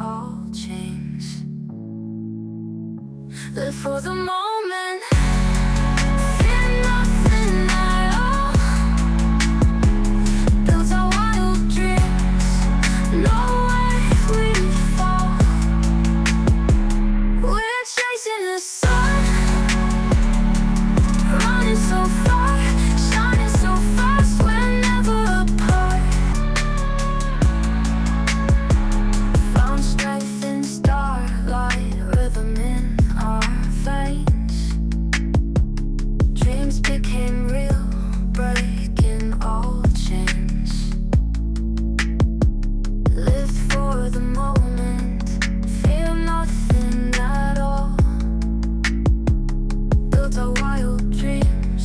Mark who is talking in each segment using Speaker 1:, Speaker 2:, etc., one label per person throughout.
Speaker 1: all chains. Live for the moment, fear nothing at all. Build our wild dreams, no way we fall. We're chasing the sun, running so far, shining so fast, we're never apart. Found strength in starlight, rhythm in our veins. Dreams became real, breaking all chains. Lived for the moment, fear nothing at all. Built our wild dreams,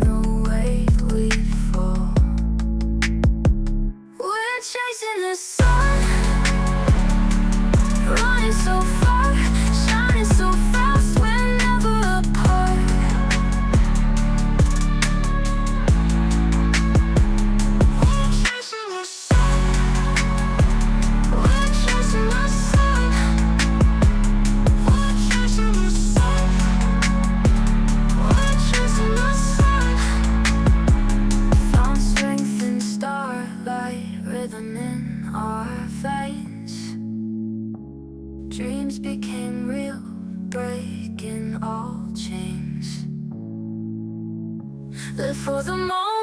Speaker 1: no way we fall. We're chasing the sun, running so far, shining so fast, we're never apart. We're chasing the sun, we're chasing the sun, we're chasing the sun, we're chasing the sun. Found strength in starlight, rhythm in our veins. Dreams became real, breaking all chains. Live for the moment.